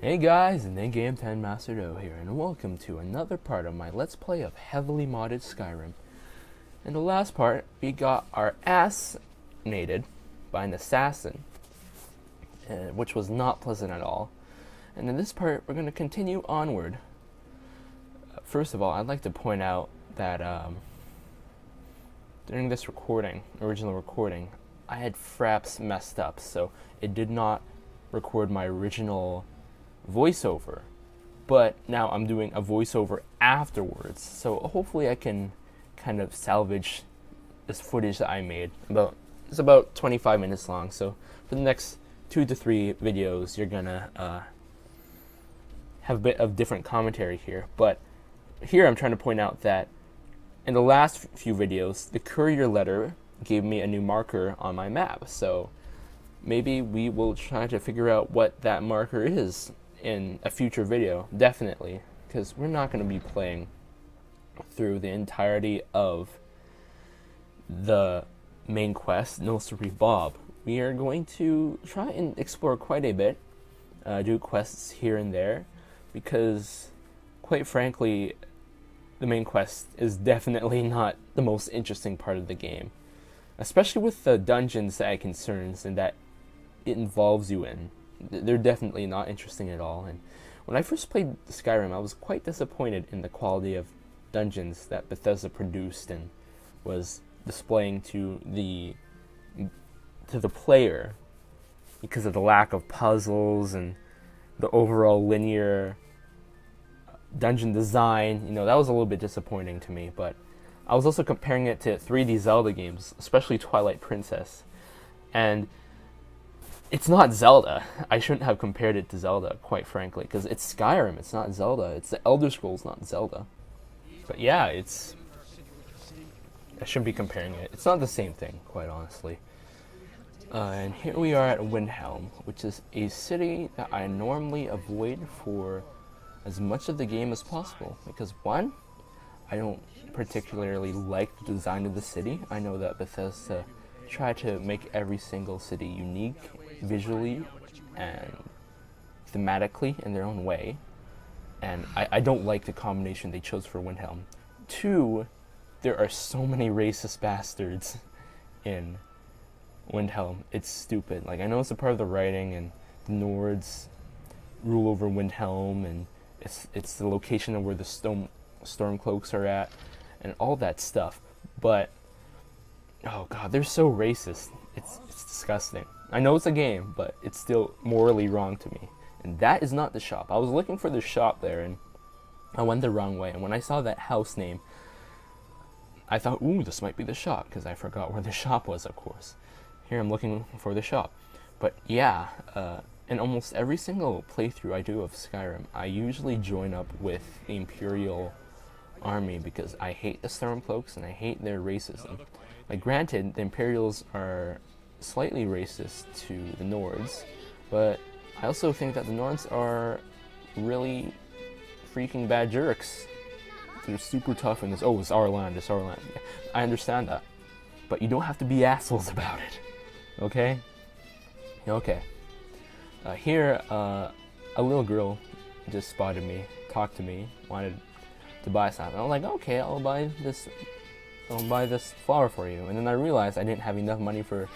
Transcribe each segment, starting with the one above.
Hey guys, and Game 10 Master Do here, and welcome to another part of my Let's Play of Heavily Modded Skyrim. In the last part, we got our ass nated by an assassin, which was not pleasant at all. And in this part, we're going to continue onward. First of all, I'd like to point out that during this original recording, I had fraps messed up, so it did not record my original voiceover, but now I'm doing a voiceover afterwards, so hopefully I can kind of salvage this footage that I made. It's about 25 minutes long, so for the next 2 to 3 videos you're gonna have a bit of different commentary here. But here I'm trying to point out that in the last few videos the courier letter gave me a new marker on my map, so maybe we will try to figure out what that marker is in a future video, definitely, because we're not going to be playing through the entirety of the main quest, No Siree Bob. We are going to try and explore quite a bit, do quests here and there, because quite frankly, the main quest is definitely not the most interesting part of the game, especially with the dungeons that it concerns and that it involves you in. They're definitely not interesting at all. And when I first played Skyrim, I was quite disappointed in the quality of dungeons that Bethesda produced and was displaying to the player, because of the lack of puzzles and the overall linear dungeon design. You know, that was a little bit disappointing to me. But I was also comparing it to 3D Zelda games, especially Twilight Princess, and it's not Zelda. I shouldn't have compared it to Zelda, quite frankly, because it's Skyrim, it's not Zelda. It's the Elder Scrolls, not Zelda. But yeah, I shouldn't be comparing it. It's not the same thing, quite honestly. And here we are at Windhelm, which is a city that I normally avoid for as much of the game as possible. Because one, I don't particularly like the design of the city. I know that Bethesda tried to make every single city unique visually and thematically in their own way, and I don't like the combination they chose for Windhelm. Two, there are so many racist bastards in Windhelm. It's stupid. Like, I know it's a part of the writing, and the Nords rule over Windhelm, and it's the location of where the Stormcloaks are at, and all that stuff. But oh god, they're so racist. It's disgusting. I know it's a game, but it's still morally wrong to me. And that is not the shop. I was looking for the shop there, and I went the wrong way. And when I saw that house name, I thought, ooh, this might be the shop, because I forgot where the shop was, of course. Here I'm looking for the shop. But yeah, in almost every single playthrough I do of Skyrim, I usually join up with the Imperial Army, because I hate the Stormcloaks and I hate their racism. Like, granted, the Imperials are slightly racist to the Nords, but I also think that the Nords are really freaking bad jerks. They're super tough in this. Oh, it's our land, it's our land. Yeah, I understand that, but you don't have to be assholes about it, okay? Okay. Here, a little girl just spotted me, talked to me, wanted to buy something. I was like, okay, I'll buy this flower for you. And then I realized I didn't have enough money for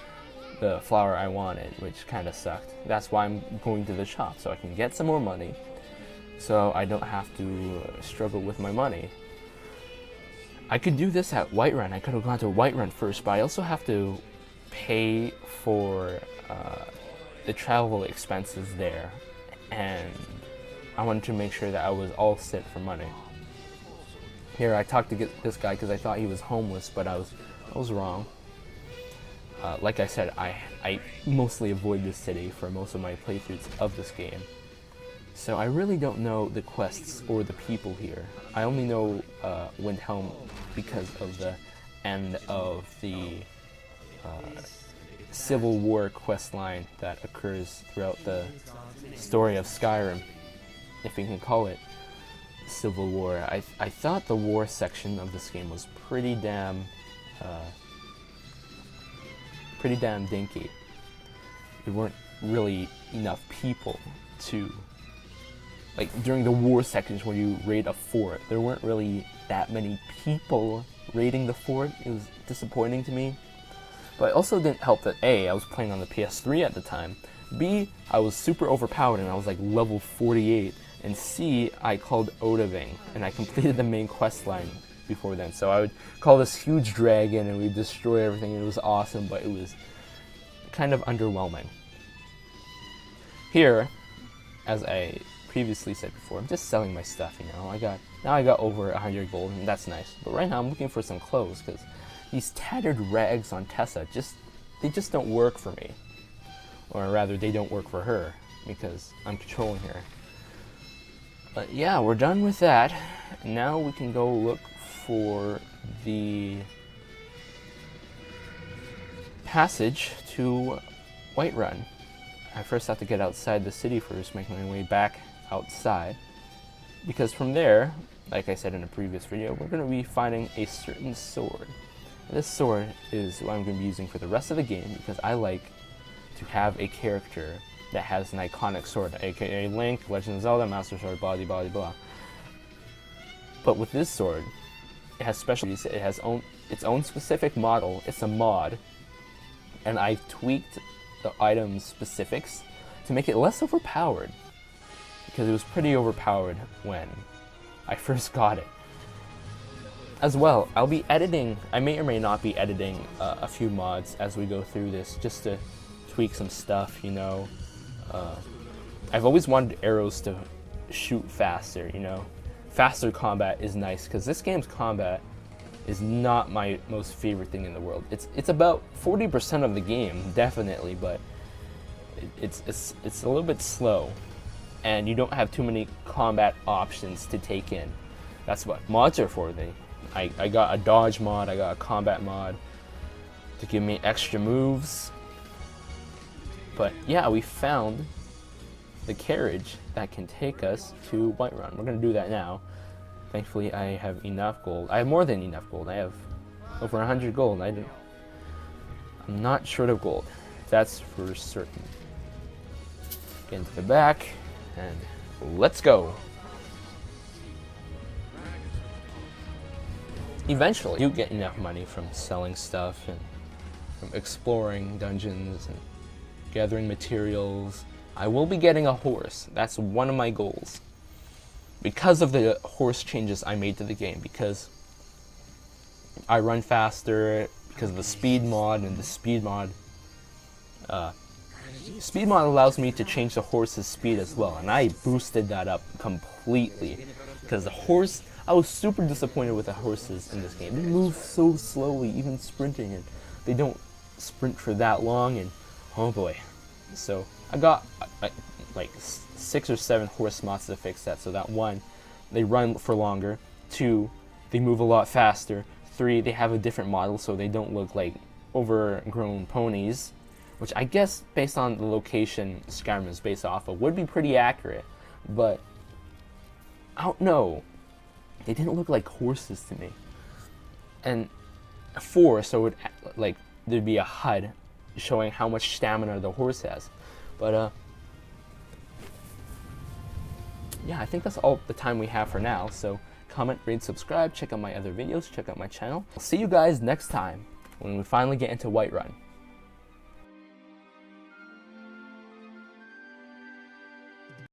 the flower I wanted, which kind of sucked. That's why I'm going to the shop, so I can get some more money, so I don't have to struggle with my money. I could do this at Whiterun. I could have gone to Whiterun first, but I also have to pay for the travel expenses there, and I wanted to make sure that I was all set for money. Here, I talked to this guy because I thought he was homeless, but I was wrong. Like I said, I mostly avoid this city for most of my playthroughs of this game. So I really don't know the quests or the people here. I only know Windhelm because of the end of the Civil War quest line that occurs throughout the story of Skyrim, if you can call it Civil War. I thought the war section of this game was pretty damn dinky. There weren't really enough people to like during the war sections where you raid a fort, there weren't really that many people raiding the fort. It was disappointing to me. But it also didn't help that A, I was playing on the PS3 at the time, B, I was super overpowered and I was like level 48, and C, I called Odaving and I completed the main quest line before then. So I would call this huge dragon and we'd destroy everything, and it was awesome, but it was kind of underwhelming. Here, as I previously said before, I'm just selling my stuff, you know. Now I got over 100 gold, and that's nice. But right now I'm looking for some clothes, because these tattered rags on Tessa they just don't work for me. Or rather, they don't work for her, because I'm controlling her. But yeah, we're done with that. Now we can go look for the passage to Whiterun. I first have to get outside the city first, make my way back outside, because from there, like I said in a previous video, we're going to be finding a certain sword. This sword is what I'm going to be using for the rest of the game, because I like to have a character that has an iconic sword, aka Link, Legend of Zelda, Master Sword, blah blah blah. But with this sword, it has specialties, it has its own specific model, it's a mod, and I've tweaked the item's specifics to make it less overpowered, because it was pretty overpowered when I first got it. As well, I'll be editing, I may or may not be editing a few mods as we go through this, just to tweak some stuff, you know. I've always wanted arrows to shoot faster, you know. Faster combat is nice, because this game's combat is not my most favorite thing in the world. It's about 40% of the game, definitely, but it's a little bit slow, and you don't have too many combat options to take in. That's what mods are for. I got a dodge mod, I got a combat mod to give me extra moves. But yeah, we found the carriage that can take us to Whiterun. We're going to do that now. Thankfully, I have enough gold. I have more than enough gold. I have over 100 gold. I'm not short of gold. That's for certain. Get into the back, and let's go. Eventually, you get enough money from selling stuff and from exploring dungeons and gathering materials. I will be getting a horse. That's one of my goals. Because of the horse changes I made to the game, because I run faster, because of the speed mod, and the speed mod allows me to change the horse's speed as well, and I boosted that up completely, because the horse, I was super disappointed with the horses in this game. They move so slowly, even sprinting, and they don't sprint for that long, and oh boy. So I got like 6 or 7 horse mods to fix that. So that 1, they run for longer. 2, they move a lot faster. 3, they have a different model, so they don't look like overgrown ponies, which I guess based on the location Skyrim is based off of would be pretty accurate, but I don't know. They didn't look like horses to me. And 4, so there'd be a HUD showing how much stamina the horse has. But yeah, I think that's all the time we have for now. So comment, rate, subscribe, check out my other videos, check out my channel. I'll see you guys next time when we finally get into Whiterun.